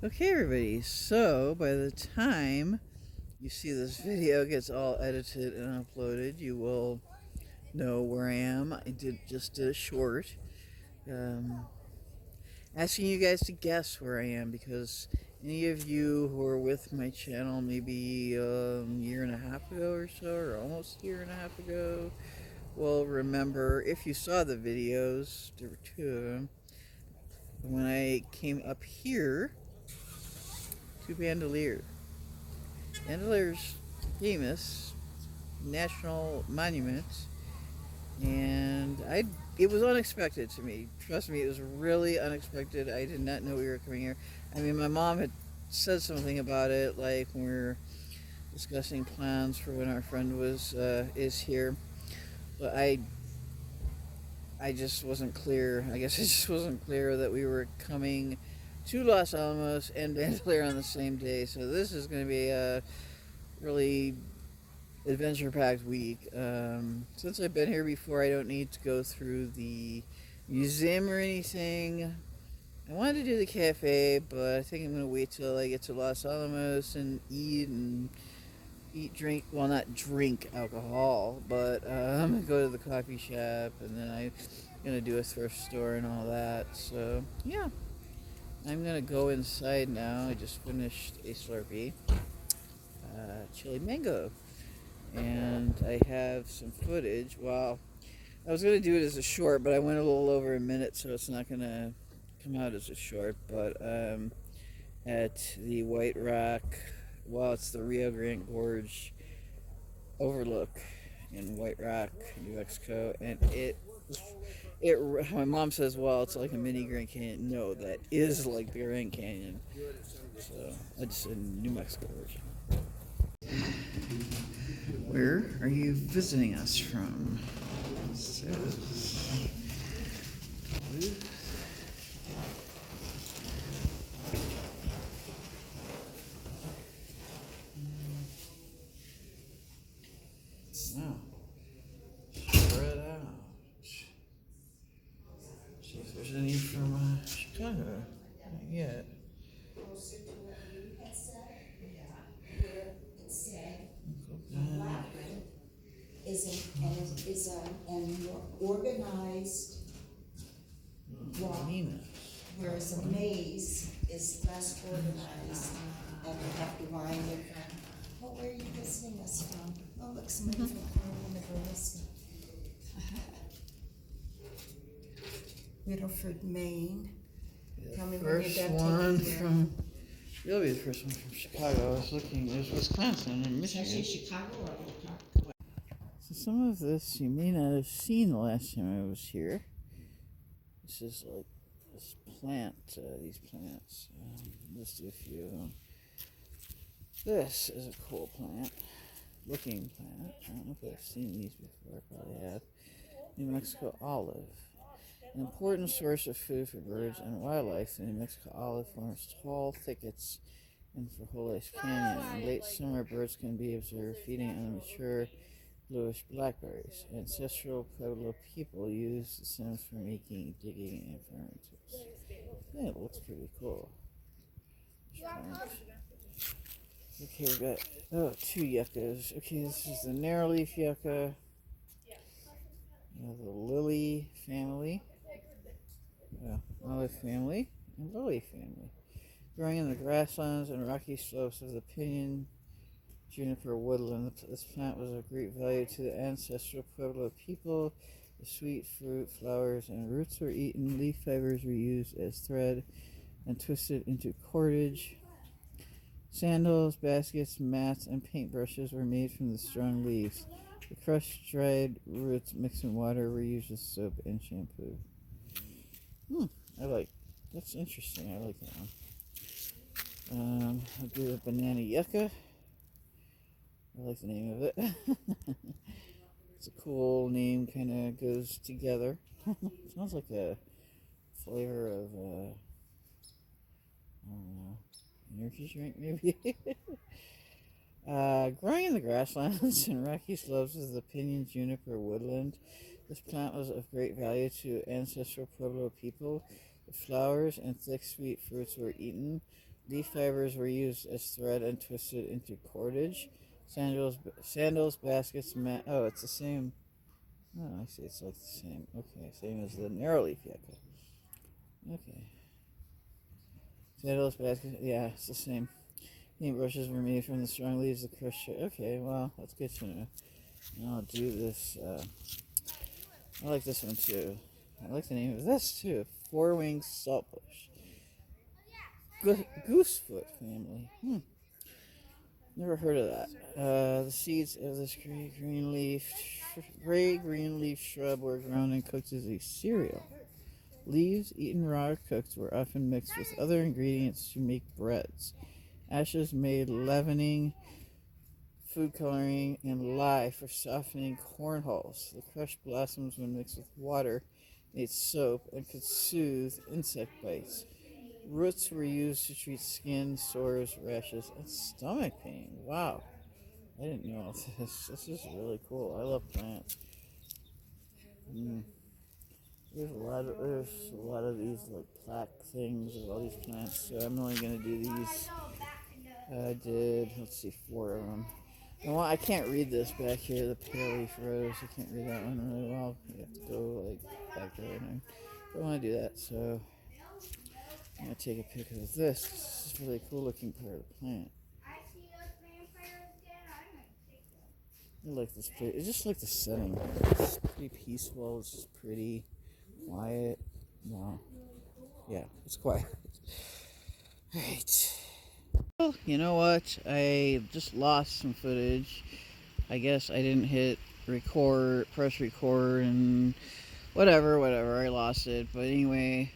Okay, everybody, so by the time you see this video gets all edited and uploaded, you will know where I am. I just did a short um, asking you guys to guess where I am because any of you who are with my channel maybe a year and a half ago or so, or almost a year and a half ago, will remember, if you saw the videos, there were two of them, when I came up here to Bandelier. Bandelier's famous national monument, and it was unexpected to me. Trust me, it was really unexpected. I did not know we were coming here. I mean, my mom had said something about it, like when we were discussing plans for when our friend is here, but I just wasn't clear. I guess I just wasn't clear that we were coming to Los Alamos and Bandelier on the same day. So this is going to be a really adventure-packed week. Since I've been here before, I don't need to go through the museum or anything. I wanted to do the cafe, but I think I'm going to wait till I get to Los Alamos and drink. Well, not drink alcohol, but I'm going to go to the coffee shop, and then I'm going to do a thrift store and all that. So, yeah. I'm going to go inside now. I just finished a Slurpee. Chili mango. And I have some footage. Well, I was going to do it as a short, but I went a little over a minute, so it's not going to come out as a short. But at the White Rock, well, it's the Rio Grande Gorge overlook in White Rock, New Mexico, and my mom says, well, it's like a mini Grand Canyon. No, that is like the Grand Canyon. So I just said New Mexico version. Where are you visiting us from? It says wow. Spread out. See if there's any from Chicago. Not yet. An organized walk, whereas a maze is less organized and you have to wind it. Oh, where are you visiting us from? Oh, look, somebody from Nebraska. Middleford, Maine. Tell me when you're done taking your... You'll be the first one from Chicago. I was looking, there's Wisconsin and Michigan. Actually, Chicago or Utah? So some of this you may not have seen the last time I was here. This is like this plant, these plants. Let's do a few of them. This is a cool plant, looking plant. I don't know if I've seen these before, I probably have. New Mexico olive. An important source of food for birds and wildlife, the New Mexico olive forms tall thickets in Frijoles Canyon. In late summer, birds can be observed feeding on the mature bluish blackberries. Ancestral Pueblo people use the stems for making, digging, and farming tools. Yeah, it looks pretty cool. Okay, we've got, two yuccas. Okay, this is the narrowleaf yucca. We have the lily family. Olive family and lily family. Growing in the grasslands and rocky slopes of the pinyon juniper woodland, this plant was of great value to the ancestral Pueblo people. The sweet fruit, flowers, and roots were eaten. Leaf fibers were used as thread and twisted into cordage. Sandals, baskets, mats, and paintbrushes were made from the strong leaves. The crushed dried roots mixed in water were used as soap and shampoo. That's interesting. I like that one. I'll do a banana yucca. I like the name of it. It's a cool name, kind of goes together. Smells like a flavor of, I don't know, energy drink maybe? Growing in the grasslands and rocky slopes of the pinyon juniper woodland, this plant was of great value to ancestral Pueblo people. The flowers and thick sweet fruits were eaten. Leaf fibers were used as thread and twisted into cordage. Sandals, baskets, oh, it's the same. Oh, I see. It's like the same. Okay, same as the narrowleaf yucca. Okay. Sandals, baskets. Yeah, it's the same. Paintbrushes were made from the strong leaves of crushed. Okay, well, that's good to know. And I'll do this. I like this one too. I like the name of this too. Four-winged saltbush. Goosefoot family. Never heard of that. The seeds of this gray-green leaf shrub were ground and cooked as a cereal. Leaves, eaten raw or cooked, were often mixed with other ingredients to make breads. Ashes made leavening, food coloring, and lye for softening corn hulls. The crushed blossoms, when mixed with water, made soap and could soothe insect bites. Roots were used to treat skin, sores, rashes, and stomach pain. Wow. I didn't know this. This is really cool. I love plants. There's a lot of these like plaque things of all these plants. So I'm only gonna do these. I did, let's see, 4 of them. And I can't read this back here, the pale leaf rose. I can't read that one really well. You have to go like back there and I don't want to do that. So I'm gonna take a pic of this. This is a really cool looking part of the plant. I like this place. It's just like the setting. It's pretty peaceful. It's just pretty quiet. Wow. Yeah, it's quiet. Alright. Well, you know what? I just lost some footage. I guess I didn't hit press record, and whatever. I lost it. But anyway,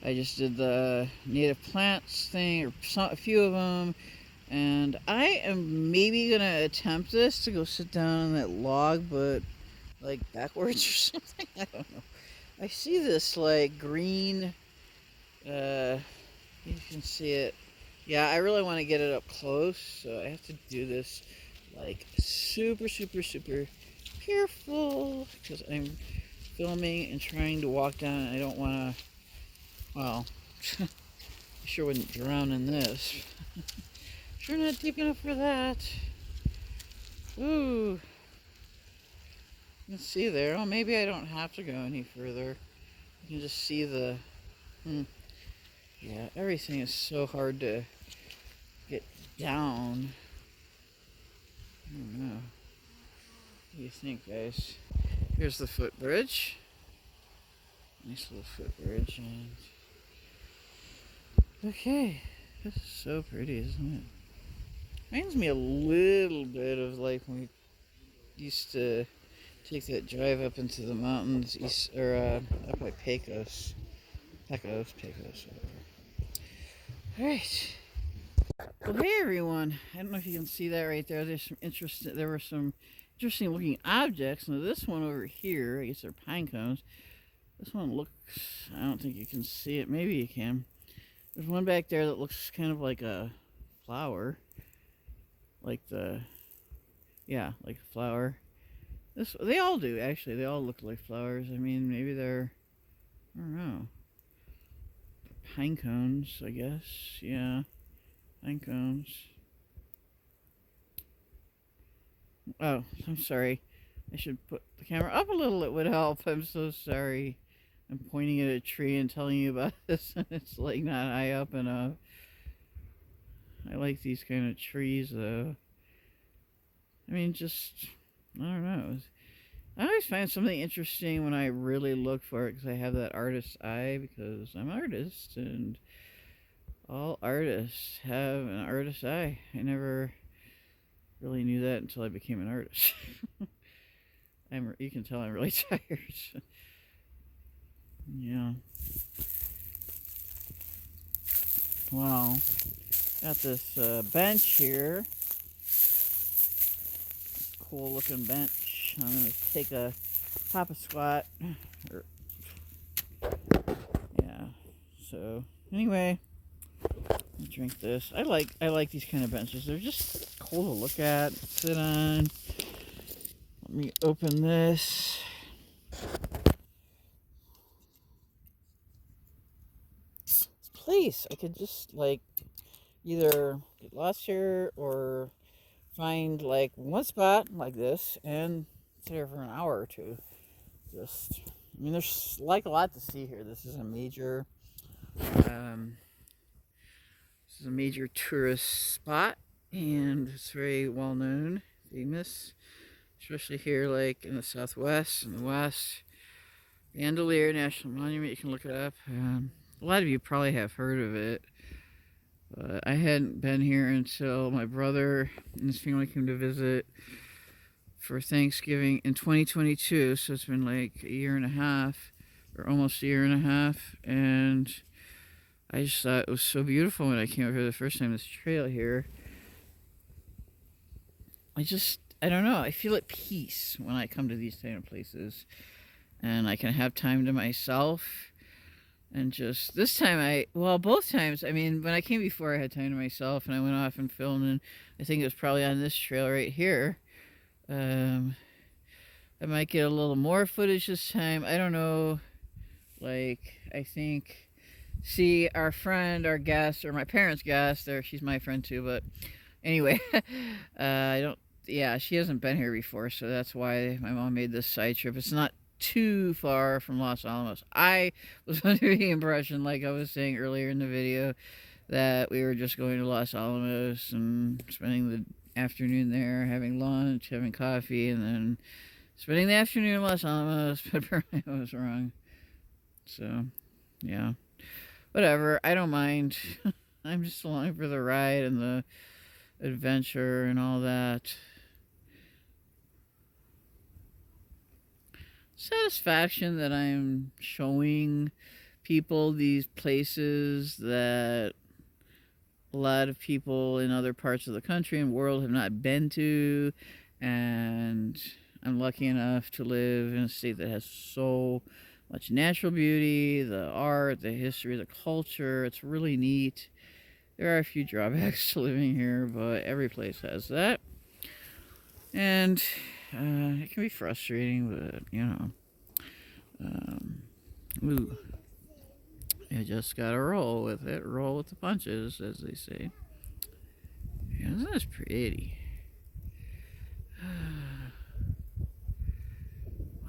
I just did the native plants thing, or a few of them. And I am maybe going to attempt this to go sit down on that log, but like backwards or something. I don't know. I see this like green, you can see it. Yeah, I really want to get it up close, so I have to do this like super careful because I'm filming and trying to walk down, and I don't want to, well, I sure wouldn't drown in this. Sure not deep enough for that. Ooh. You can see there. Oh, maybe I don't have to go any further. You can just see the... Yeah, everything is so hard to get down. I don't know. What do you think, guys? Here's the footbridge. Nice little footbridge. And... okay. This is so pretty, isn't it? Reminds me a little bit of like when we used to take that drive up into the mountains up by Pecos. Whatever. Alright. Well, hey everyone. I don't know if you can see that right there. There were some interesting looking objects. Now this one over here, I guess they're pine cones. This one looks, I don't think you can see it. Maybe you can. There's one back there that looks kind of like a flower. Like a flower. They all do, actually. They all look like flowers. I mean, maybe they're, I don't know, pine cones, I guess. Yeah, pine cones. Oh, I'm sorry. I should put the camera up a little. It would help. I'm so sorry. I'm pointing at a tree and telling you about this, and it's like not high up enough. I like these kind of trees, though. I mean, just, I don't know. I always find something interesting when I really look for it because I have that artist's eye, because I'm an artist, and all artists have an artist's eye. I never really knew that until I became an artist. You can tell I'm really tired. Yeah. Well, got this bench here. Cool looking bench. I'm gonna take a pop a squat. Yeah. So anyway, I'll drink this. I like these kind of benches. They're just cool to look at, sit on. Let me open this. This place, I could just like either get lost here or find like one spot like this and sit there for an hour or two. Just, I mean, there's like a lot to see here. Um, this is a major tourist spot, and it's very well known, famous, especially here, like in the southwest and the west. Bandelier National Monument. You can look it up. A lot of you probably have heard of it. But I hadn't been here until my brother and his family came to visit for Thanksgiving in 2022. So it's been like a year and a half, or almost a year and a half. And I just thought it was so beautiful when I came over here the first time. This trail here. I don't know. I feel at peace when I come to these kind of places. And I can have time to myself. And just this time, both times, I mean, when I came before, I had time to myself and I went off and filmed, and I think it was probably on this trail right here. I might get a little more footage this time. I don't know. Like, I think, see, our friend, our guest, or my parents' guest, she's my friend too, but anyway, she hasn't been here before, so that's why my mom made this side trip. It's not too far from Los Alamos. I was under the impression, like I was saying earlier in the video, that we were just going to Los Alamos and spending the afternoon there, having lunch, having coffee, and then spending the afternoon in Los Alamos. But apparently I was wrong. So, yeah. Whatever. I don't mind. I'm just along for the ride and the adventure and all that. Satisfaction that I'm showing people these places that a lot of people in other parts of the country and world have not been to, and I'm lucky enough to live in a state that has so much natural beauty, the art, the history, the culture. It's really neat. There are a few drawbacks to living here, but every place has that. And it can be frustrating, but you just gotta roll with it, roll with the punches, as they say. Yeah, isn't this pretty?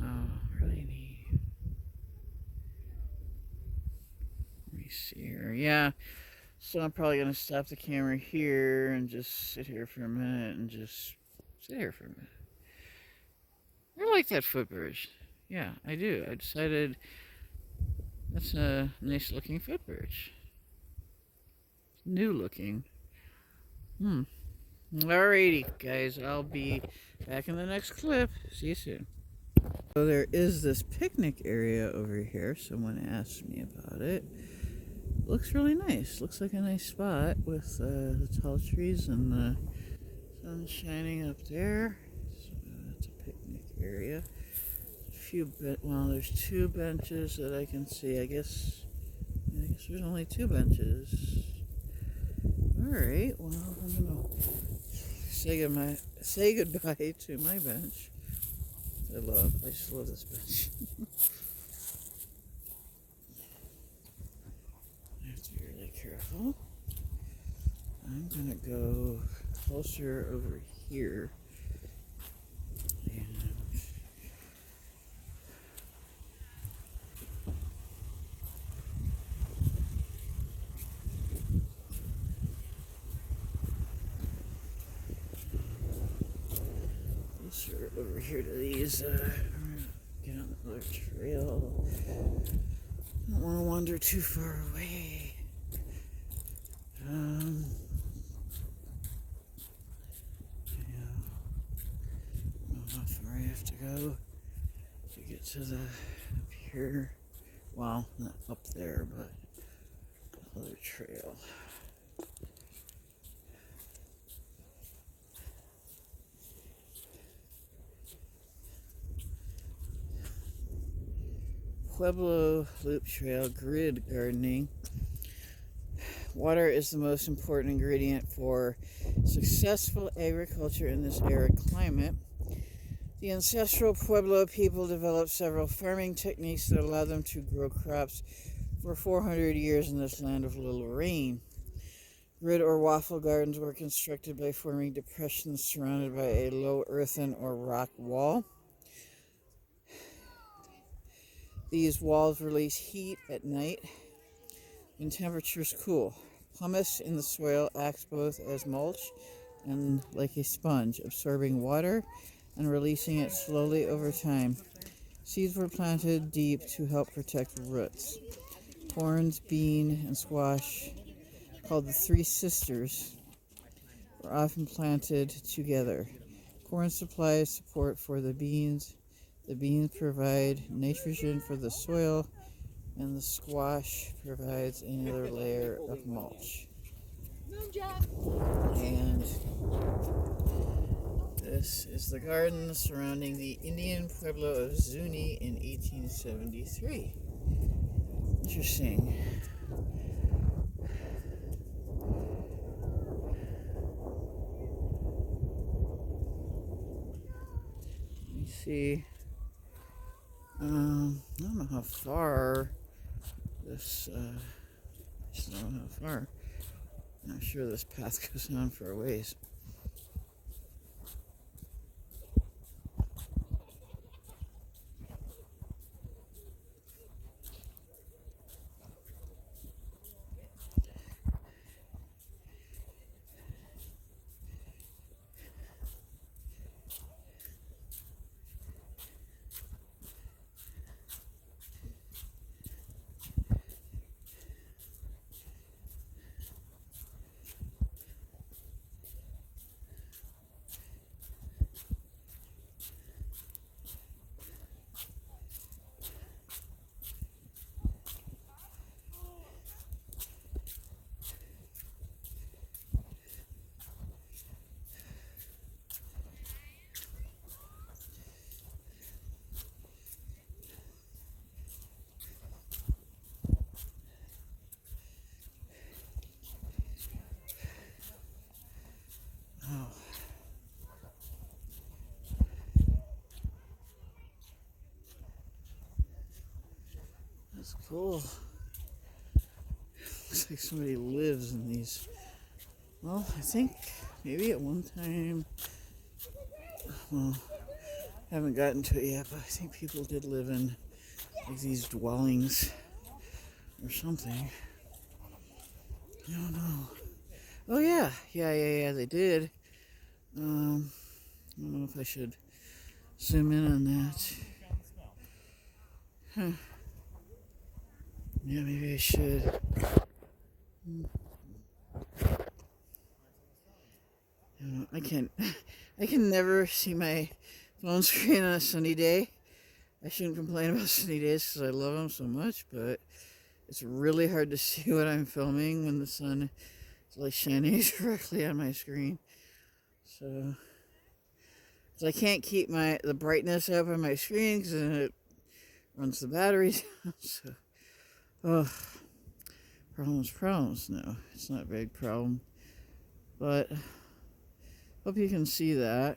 Wow, really neat. Let me see here. Yeah, so I'm probably gonna stop the camera here and just sit here for a minute and just sit here for a minute. I like that footbridge. Yeah, I do. I decided that's a nice looking footbridge. New looking. Alrighty, guys. I'll be back in the next clip. See you soon. So there is this picnic area over here. Someone asked me about it. Looks really nice. Looks like a nice spot with the tall trees and the sun shining up there. So that's a picnic area. There's two benches that I can see. I guess there's only two benches. Alright, well, I'm gonna say goodbye to my bench. I just love this bench. I have to be really careful. I'm gonna go closer over here. Over here to these, get on another trail. Don't want to wander too far away. I don't know how far I have to go to get to up here. Well, not up there, but another trail. Pueblo Loop Trail grid gardening. Water is the most important ingredient for successful agriculture in this arid climate. The ancestral Pueblo people developed several farming techniques that allow them to grow crops for 400 years in this land of little rain. Grid or waffle gardens were constructed by forming depressions surrounded by a low earthen or rock wall. These walls release heat at night when temperatures cool. Pumice in the soil acts both as mulch and like a sponge, absorbing water and releasing it slowly over time. Seeds were planted deep to help protect roots. Corns, bean, and squash, called the Three Sisters, were often planted together. Corn supplies support for the beans. The beans provide nitrogen for the soil, and the squash provides another layer of mulch. And this is the garden surrounding the Indian Pueblo of Zuni in 1873. Interesting. Let me see. I don't know how far this, I just don't know how far. I'm not sure this path goes on for a ways. Oh. That's cool. Looks like somebody lives in these. Well, I think maybe at one time, well, I haven't gotten to it yet, but I think people did live in like these dwellings or something. I don't know. Oh yeah, they did. I don't know if I should zoom in on that. Huh. Yeah, maybe I should. I can never see my phone screen on a sunny day. I shouldn't complain about sunny days because I love them so much, but it's really hard to see what I'm filming when the sun is like shining directly on my screen. So I can't keep the brightness up on my screen because then it runs the batteries down. So, problems. No, it's not a big problem, but hope you can see that.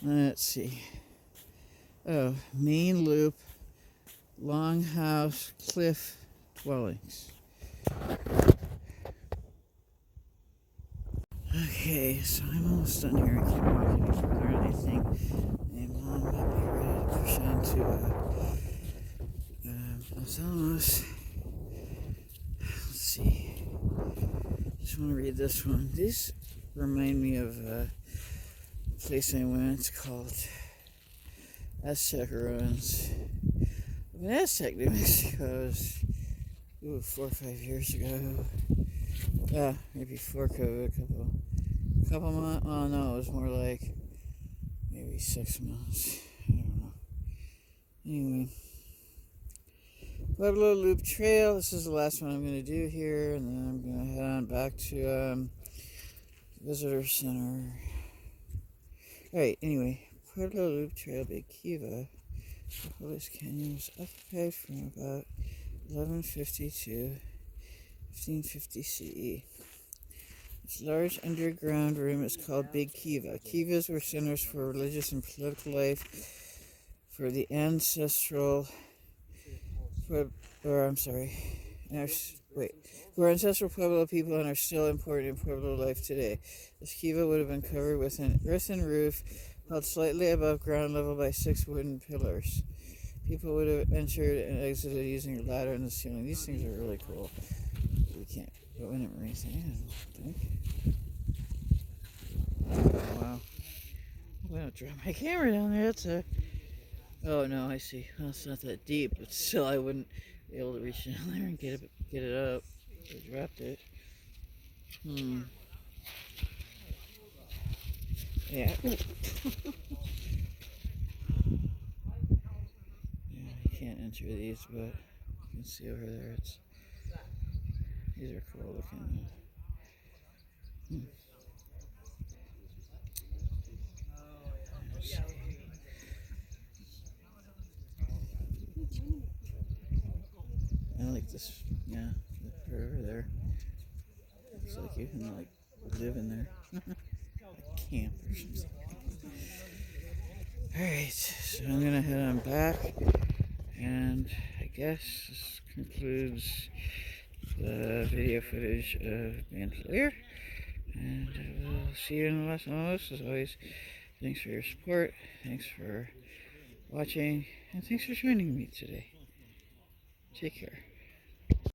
Let's see. Oh, main loop, longhouse, cliff dwellings. Okay, so I'm almost done here. I can't walk any further or anything. My mom might be ready to push on to Los Alamos. Let's see. Just want to read this one. These remind me of a place I went called Aztec Ruins. I've been Aztec, New Mexico, 4 or 5 years ago. Yeah, maybe before COVID, a couple months. Oh no, it was more like maybe 6 months. I don't know. Anyway, Pueblo Loop Trail. This is the last one I'm going to do here, and then I'm going to head on back to Visitor Center. Alright, anyway, Pueblo Loop Trail, Big Kiva. The Police Canyon was occupied from about 1150 to 1550 CE. Its large underground room is called Big Kiva. Kivas were centers for religious and political life for the ancestral or I'm sorry, who are ancestral Pueblo people and are still important in Pueblo life today. This kiva would have been covered with an earthen roof held slightly above ground level by 6 wooden pillars. People would have entered and exited using a ladder in the ceiling. These things are really cool. We can't go in or anything, I don't think. Oh, wow. I'm going to drop my camera down there. Oh no, I see. Well, it's not that deep, but still I wouldn't be able to reach down there and get it up. I dropped it. Yeah. Yeah, you can't enter these, but you can see over there. These are cool looking. I like this. Yeah, right over there. Looks like you can like live in there, like camp or something. All right, so I'm gonna head on back, and I guess this concludes the video footage of Bandelier. And we'll see you in the last one. As always, thanks for your support, thanks for watching, and thanks for joining me today. Take care.